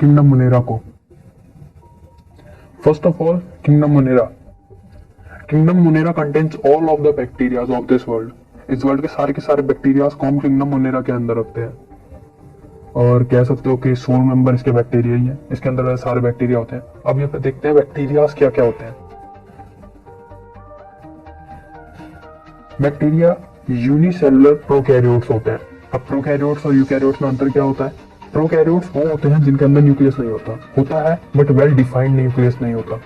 Kingdom Monera को। First of all, kingdom Monera contains all of the bacterias of this world. इस world के सारे bacterias को हम किंगडम मोनेरा के अंदर रखते हैं, और कह सकते हो कि 16 मेंबर इसके बैक्टीरिया ही है। इसके अंदर सारे बैक्टीरिया होते हैं। अब ये पे देखते हैं बैक्टीरियाज क्या क्या होते हैं। बैक्टीरिया यूनिसेलुलर प्रोकैरियोट्स होते हैं। अब प्रोकैरियोट्स और यूकैरियोट्स में अंतर क्या होता है? प्रोकैरियोट्स वो होते हैं जिनके अंदर न्यूक्लियस नहीं होता है बट वेल डिफाइंड न्यूक्लियस नहीं होता।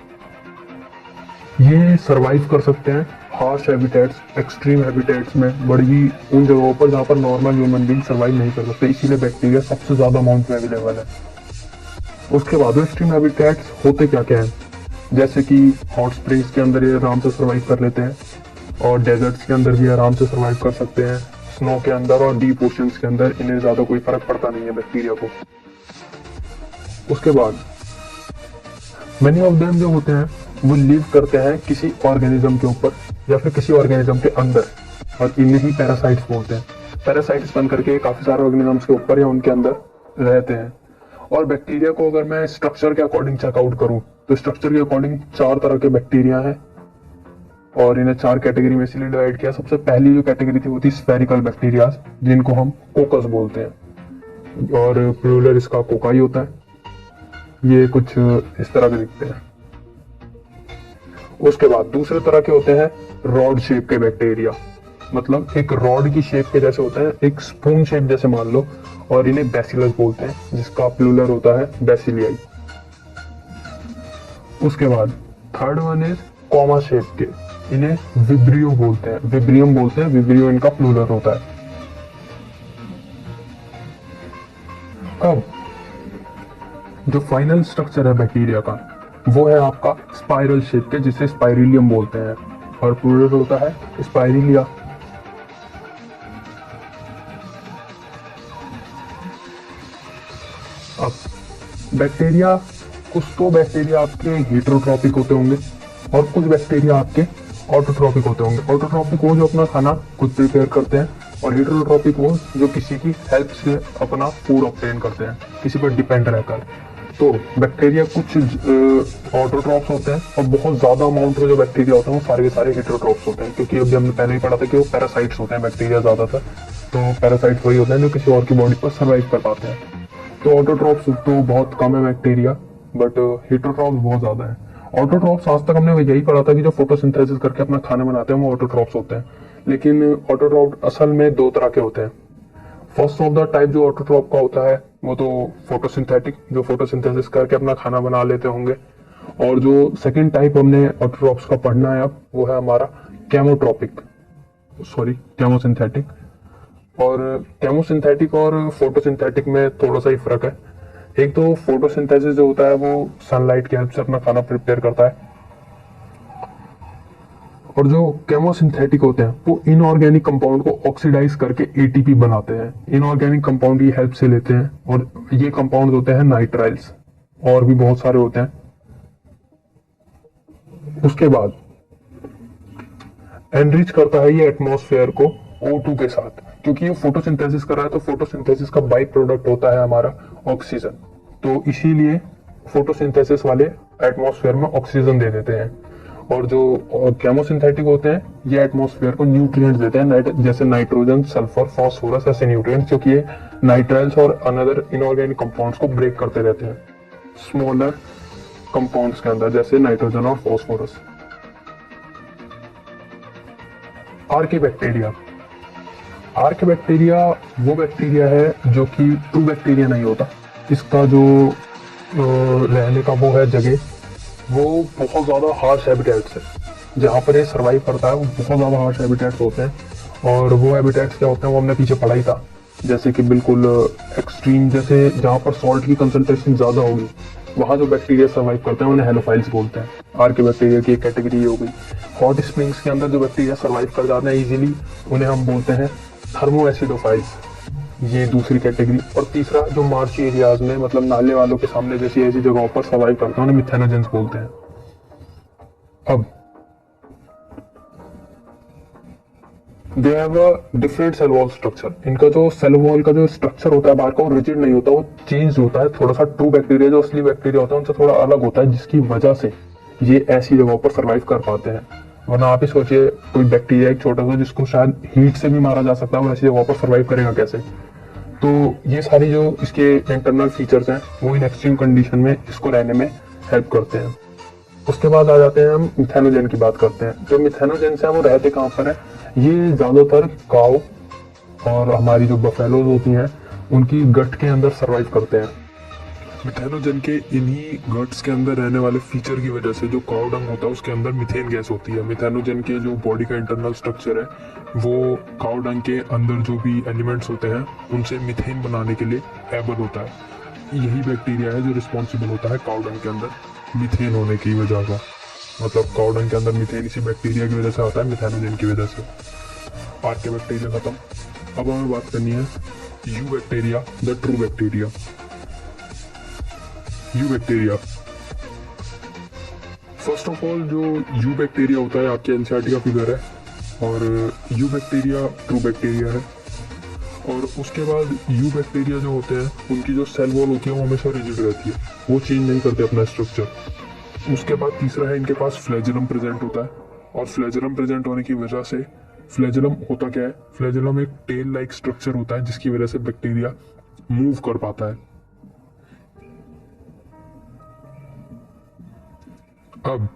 ये सरवाइव कर सकते हैं हार्श हैबिटेट्स, एक्सट्रीम हैबिटेट्स में, बड़ी उन जगहों पर जहां पर नॉर्मल ह्यूमन बींग सरवाइव नहीं कर सकते, इसीलिए बैक्टीरिया सबसे ज्यादा अमाउंट में अवेलेबल है। उसके बाद एक्सट्रीम हैबिटेट्स होते क्या क्या है, जैसे कि हॉट स्प्रिंग्स के अंदर ये आराम से सर्वाइव कर लेते हैं, और डेजर्ट्स के अंदर भी आराम से सर्वाइव कर सकते हैं, स्नो के अंदर और डीप ओशंस के अंदर इन्हें ज्यादा कोई फर्क पड़ता नहीं है बैक्टीरिया को। उसके बाद मेनी ऑफ देम जो होते हैं वो लिव करते हैं किसी ऑर्गेनिज्म के ऊपर या फिर किसी ऑर्गेनिज्म के अंदर, और इन्हें ही पैरासाइट्स बोलते हैं। पैरासाइट्स बन करके काफी सारे ऑर्गेनिजम्स के ऊपर या उनके अंदर रहते हैं। और बैक्टीरिया को अगर मैं स्ट्रक्चर के अकॉर्डिंग चेकआउट करूं तो स्ट्रक्चर के अकॉर्डिंग 4 तरह के बैक्टीरिया हैं, और इन्हें 4 कैटेगरी में इसलिए डिवाइड किया। सबसे पहली जो कैटेगरी थी वो थी स्फेरिकल बैक्टीरिया, जिनको हम कोकस बोलते हैं, और प्लूरल इसका कोकाई होता है। ये कुछ इस तरह के दिखते हैं। उसके बाद दूसरे तरह के होते हैं रॉड शेप के बैक्टीरिया, मतलब एक रॉड की शेप के जैसे होते हैं, एक स्पून शेप जैसे मान लो, और इन्हें बैसिलस बोलते हैं, जिसका प्लूरल होता है बैसिलियाई। उसके बाद third one is comma shape के, इन्हें विब्रियो बोलते हैं, विब्रियो इनका प्लूरल होता है। अब जो फाइनल स्ट्रक्चर है बैक्टीरिया का वो है आपका स्पाइरल शेप के, जिसे स्पाइरिलियम बोलते हैं, और प्लूरल होता है स्पाइरिलिया। अब बैक्टीरिया, कुछ तो बैक्टीरिया आपके हेटेरोट्रॉपिक होते होंगे और कुछ बैक्टीरिया आपके ऑटोट्रॉपिक होते होंगे। ऑटोट्रॉपिक वो जो अपना खाना खुद प्रिपेयर करते हैं, और हेटेरोट्रॉपिक वो जो किसी की हेल्प से अपना फूड ऑब्टेन करते हैं, किसी पर डिपेंड रहकर। तो बैक्टीरिया कुछ ऑटोट्रॉप्स होते हैं, और बहुत ज्यादा अमाउंट में जो बैक्टीरिया होते हैं वो सारे के सारे हेटेरोट्रॉप्स होते हैं, क्योंकि अभी हमने पहले ही पढ़ा था कि वो पैरासाइट्स होते हैं बैक्टीरिया ज्यादातर। तो पैरासाइट्स वही होते हैं जो किसी और की बॉडी पर सर्वाइव कर पाते हैं। तो ऑटोट्रॉप्स तो बहुत कम है बैक्टीरिया, बट हेटेरोट्रॉप्स बहुत ज्यादा है। ऑटोट्रॉप्स आज तक हमने यही पढ़ा था कि जो फोटोसिंथेसिस करके अपना खाना बनाते हैं वो ऑटोट्रॉप्स होते हैं, लेकिन ऑटोट्रॉप असल में 2 तरह के होते हैं। फर्स्ट ऑफ द टाइप जो ऑटोट्रॉप का होता है वो तो फोटोसिंथेटिक, जो फोटोसिंथेसिस करके अपना खाना बना लेते होंगे, और जो सेकंड टाइप हमने ऑटोट्रॉप्स का पढ़ना है अब वो है हमारा केमोसिंथेटिक। और केमोसिंथेटिक और फोटोसिंथेटिक में थोड़ा सा ही फर्क है। एक तो फोटोसिंथेसिस जो होता है वो सनलाइट की हेल्प से अपना खाना प्रिपेयर करता है, और जो केमोसिंथेटिक होते हैं वो इनऑर्गेनिक कंपाउंड को ऑक्सीडाइज करके एटीपी बनाते हैं। इनऑर्गेनिक कंपाउंड की हेल्प से लेते हैं, और ये कंपाउंड होते हैं नाइट्राइल्स, और भी बहुत सारे होते हैं। उसके बाद एनरिच करता है ये एटमॉस्फेयर को O2 के साथ, क्योंकि ये फोटोसिंथेसिस कर रहा है, तो फोटोसिंथेसिस का बाई प्रोडक्ट होता है हमारा ऑक्सीजन। तो इसीलिए फोटोसिंथेसिस वाले एटमॉस्फेयर में ऑक्सीजन दे देते हैं, और जो केमोसिंथेटिक होते हैं ये एटमॉस्फेयर को न्यूट्रिएंट्स देते हैं, जैसे नाइट्रोजन, सल्फर, फास्फोरस, ऐसे न्यूट्रिएंट्स, क्योंकि ये नाइट्राइल्स और अनदर इनऑर्गेनिक कंपाउंड्स को ब्रेक करते रहते हैं स्मॉलर कंपाउंड्स के अंदर, जैसे नाइट्रोजन और फास्फोरस। आर्किबैक्टीरिया वो बैक्टीरिया है जो कि ट्रू बैक्टीरिया नहीं होता। इसका जो रहने का वो है जगह, वो बहुत ज्यादा हार्श हैबिटेट्स है, जहाँ पर ये सर्वाइव करता है वो बहुत ज्यादा हार्श हैबिटेट्स होते हैं। और वो हैबिटेट्स क्या होते हैं वो हमने पीछे पढ़ा ही था, जैसे कि बिल्कुल एक्सट्रीम, जैसे जहाँ पर सॉल्ट की कंसंट्रेशन ज्यादा होगी वहाँ जो बैक्टीरिया सर्वाइव करते हैं उन्हें हेलोफाइल्स बोलते हैं। आर्किबैक्टीरिया की एक कैटेगरी हो गई। हॉट स्प्रिंग्स के अंदर जो बैक्टीरिया सर्वाइव कर जाते हैं इजीली, उन्हें हम बोलते हैं थर्मो एसिडोफाइल्स, ये दूसरी कैटेगरी। और तीसरा जो मार्ची एरियाज में, मतलब नाले वालों के सामने जैसी ऐसी जगहों पर सर्वाइव करते हैं उन्हें मिथेनोजेंस बोलते हैं। अब they have a different cell wall structure. इनका जो सेल वॉल का जो स्ट्रक्चर होता है बाहर का, वो रिजिड नहीं होता, वो चेंज होता है थोड़ा सा। ट्रू बैक्टीरिया जो असली बैक्टीरिया होता है उनसे थोड़ा अलग होता है, जिसकी वजह से ये ऐसी जगहों पर सर्वाइव कर पाते हैं। वरना आप ही सोचिए, कोई बैक्टीरिया एक छोटा सा जिसको शायद हीट से भी मारा जा सकता है, वो ऐसी जगहों पर सर्वाइव करेगा कैसे? तो ये सारी जो इसके इंटरनल फीचर्स हैं वो इन एक्सट्रीम कंडीशन में इसको रहने में हेल्प करते हैं। उसके बाद आ जाते हैं हम मिथेनोजेन की बात करते हैं। जो मिथेनोजेन है वो रहते कहाँ पर है? ये ज्यादातर काऊ और हमारी जो बफेलोज होती हैं उनकी गट के अंदर सर्वाइव करते हैं। मिथेनोजेन के इन्हीं गट्स के अंदर रहने वाले फीचर की वजह से जो काऊ डंग होता है उसके अंदर मीथेन गैस होती है। मिथेनोजेन के जो बॉडी का इंटरनल स्ट्रक्चर है वो काऊ डंग के अंदर जो भी एलिमेंट्स होते हैं उनसे मीथेन बनाने के लिए एबल होता है। यही बैक्टीरिया है जो रिस्पॉन्सिबल होता है काऊ डंग के अंदर मीथेन होने की वजह का। मतलब काऊ डंग के अंदर मीथेन इसी बैक्टीरिया की वजह से आता है, मिथेनोजेन की वजह से। आर्के बैक्टीरिया खत्म। अब हमें बात करनी है you bacteria, the true bacteria. You bacteria, first of all जो यू बैक्टीरिया होता है आपके एनसीईआरटी का फिगर है, और यू बैक्टीरिया ट्रू बैक्टीरिया है। और उसके बाद यू बैक्टीरिया जो होते हैं उनकी जो सेल वॉल होती है वो हमेशा रिजिड रहती है, वो चेंज नहीं करते अपना स्ट्रक्चर। उसके बाद तीसरा है, इनके पास फ्लैजेलम प्रेजेंट होता है, और फ्लैजेलम प्रेजेंट होने की वजह से, फ्लैजेलम होता क्या है? फ्लैजेलम एक टेल लाइक स्ट्रक्चर होता है जिसकी वजह से बैक्टीरिया मूव कर पाता है। अब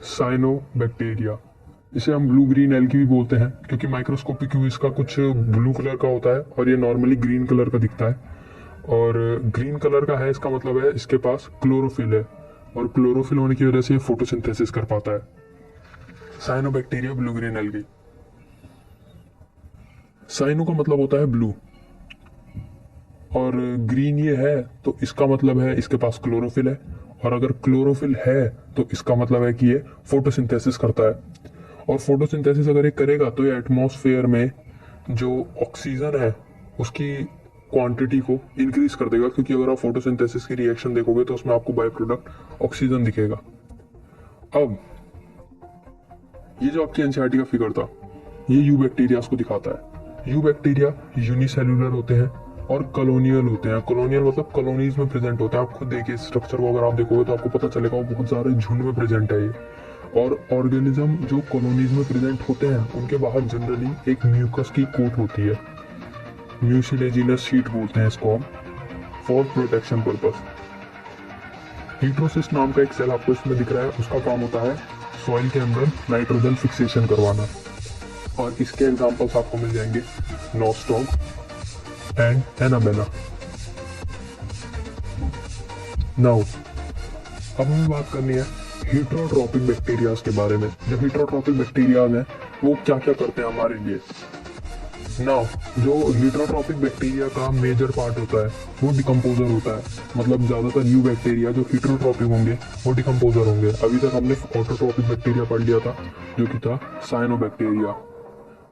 साइनोबैक्टीरिया, इसे हम ब्लू ग्रीन एल्गी भी बोलते हैं क्योंकि माइक्रोस्कोपिक व्यू इसका कुछ ब्लू कलर का होता है और ये नॉर्मली ग्रीन कलर का दिखता है। और ग्रीन कलर का है इसका मतलब है इसके पास क्लोरोफिल है, और क्लोरोफिल होने की वजह से ये फोटोसिंथेसिस कर पाता है। Cyanobacteria blue green algae. Cyano का मतलब होता है ब्लू, और ग्रीन ये है तो इसका मतलब है इसके पास क्लोरोफिल है, और अगर क्लोरोफिल है तो इसका मतलब है कि ये फोटोसिंथेसिस करता है। और फोटोसिंथेसिस अगर ये करेगा तो ये एटमॉस्फेयर में जो ऑक्सीजन है उसकी क्वांटिटी को इंक्रीज कर देगा, क्योंकि अगर आप फोटोसिंथेसिस की रिएक्शन देखोगे तो उसमें आपको बाय प्रोडक्ट ऑक्सीजन दिखेगा। अब ये जो आपकी एनसीईआरटी का फिगर था ये यू बैक्टीरिया को दिखाता है। यू बैक्टीरिया यूनिसेल्युलर होते हैं और कॉलोनियल होते हैं। कॉलोनियल मतलब कॉलोनीज में प्रेजेंट होते हैं। आप खुद देखिए स्ट्रक्चर को, अगर आप देखोगे तो आपको पता चलेगा वो बहुत सारे झुंड में प्रेजेंट है ये। और ऑर्गेनिज्म जो कॉलोनीज में प्रेजेंट होते हैं उनके बाहर जनरली एक म्यूकस की कोट होती है, म्यूसिलेजिनस शीट बोलते हैं इसको हम, फॉर प्रोटेक्शन पर्पस। हीट्रोसिस नाम का एक सेल आपको इसमें दिख रहा है, उसका काम होता है सॉइल के अंदर नाइट्रोजन फिक्सेशन करवाना। और इसके एग्जांपल्स आपको मिल जाएंगे नोस्टॉक एंड एनाबेला। नाउ अब हमें बात करनी है हीट्रोट्रॉपिक बैक्टीरियाज के बारे में। जो हीट्रोट्रॉपिक बैक्टीरियाज हैं वो क्या क्या करते हैं हमारे लिए। नाउ जो हीट्रोट्रॉपिक बैक्टीरिया का मेजर पार्ट होता है वो डिकम्पोजर होता है। मतलब ज्यादातर यू बैक्टीरिया जो हीट्रोट्रॉपिक होंगे वो डिकम्पोजर होंगे। अभी तक हमने ऑटोट्रॉपिक बैक्टीरिया पढ़ लिया था जो कि था साइनोबैक्टीरिया।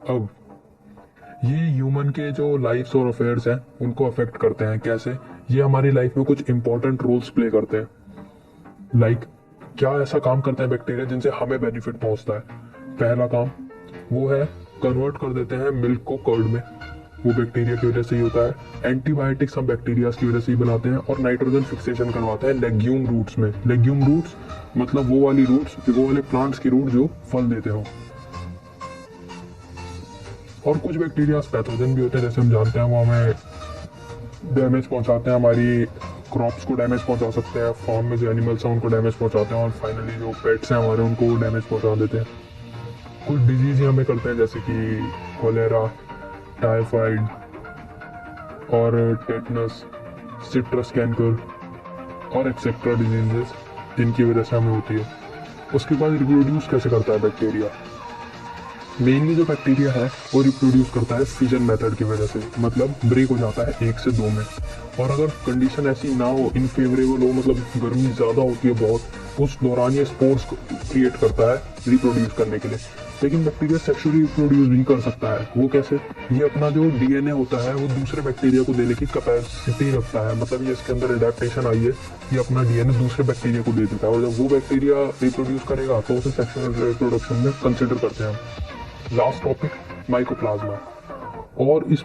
अब ये ह्यूमन के जो लाइफ्स और अफेयर्स हैं उनको अफेक्ट करते हैं। कैसे? ये हमारी लाइफ में कुछ इंपॉर्टेंट रोल्स प्ले करते हैं। लाइक क्या ऐसा काम करते हैं बैक्टीरिया जिनसे हमें बेनिफिट पहुंचता है? पहला काम वो है कन्वर्ट कर देते हैं मिल्क को कर्ड में, वो बैक्टीरिया की वजह से ही होता है। एंटीबायोटिक्स हम बैक्टीरिया की वजह से ही बनाते हैं। और नाइट्रोजन फिक्सेशन करवाते हैं लेग्यूम रूट्स में। लेग्यूम रूट्स मतलब वो वाली रूट्स, वो वाले प्लांट्स की रूट जो फल देते हो। और कुछ बैक्टीरिया पैथोजन भी होते हैं, जैसे हम जानते हैं वो हमें डैमेज पहुंचाते हैं, हमारी क्रॉप्स को डैमेज पहुंचा सकते हैं, फार्म में जो एनिमल्स हैं उनको डैमेज पहुंचाते हैं, और फाइनली जो पेट्स हैं हमारे उनको डैमेज पहुंचा देते हैं। कुछ डिजीज ही हमें करते हैं जैसे कि कोलेरा, टाइफाइड और टेटनस, सिट्रस कैंकर और एक्सेट्रा डिजीजेस जिनकी वजह से हमें होती है। उसके बाद रिप्रोड्यूस कैसे करता है बैक्टीरिया? मेनली जो बैक्टीरिया है वो रिप्रोड्यूस करता है फिजन मेथड की वजह से, मतलब ब्रेक हो जाता है 1 से 2 में। और अगर कंडीशन ऐसी ना हो, इनफेवरेबल हो, मतलब गर्मी ज़्यादा होती है बहुत, उस दौरान ये स्पोर्स क्रिएट करता है रिप्रोड्यूस करने के लिए। लेकिन बैक्टीरिया सेक्सुअली रिप्रोड्यूस भी कर सकता है। वो कैसे? ये अपना जो डीएनए होता है वो दूसरे बैक्टीरिया को देने की कैपेसिटी रखता है। मतलब ये इसके अंदर एडेप्टेशन आई है, ये अपना डीएनए दूसरे बैक्टीरिया को दे देता है, और जब वो बैक्टीरिया रिप्रोड्यूस करेगा तो उसे सेक्सुअल रिप्रोडक्शन में कंसिडर करते हैं हम। Last topic mycoplasma. और इस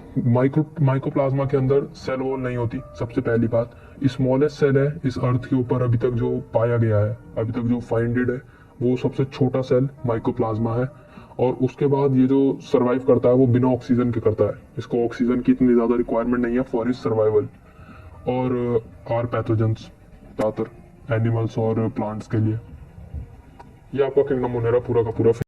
माइकोप्लाज्मा के अंदर सेल वॉल नहीं होती, सबसे पहली बात। स्मॉलेस्ट सेल है इस अर्थ के ऊपर अभी तक जो पाया गया है, अभी तक जो फाइंडेड है, वो सबसे छोटा सेल माइकोप्लाज्मा है। और उसके बाद ये जो सरवाइव करता है वो बिना ऑक्सीजन के करता है, इसको ऑक्सीजन की इतनी ज़्यादा रिक्वायरमेंट नहीं है फॉर हिज सर्वाइवल। और आर पैथोजेंस, ज़्यादातर एनिमल्स और प्लांट्स के लिए। ये आपका किंगडम मोनेरा पूरा का पूरा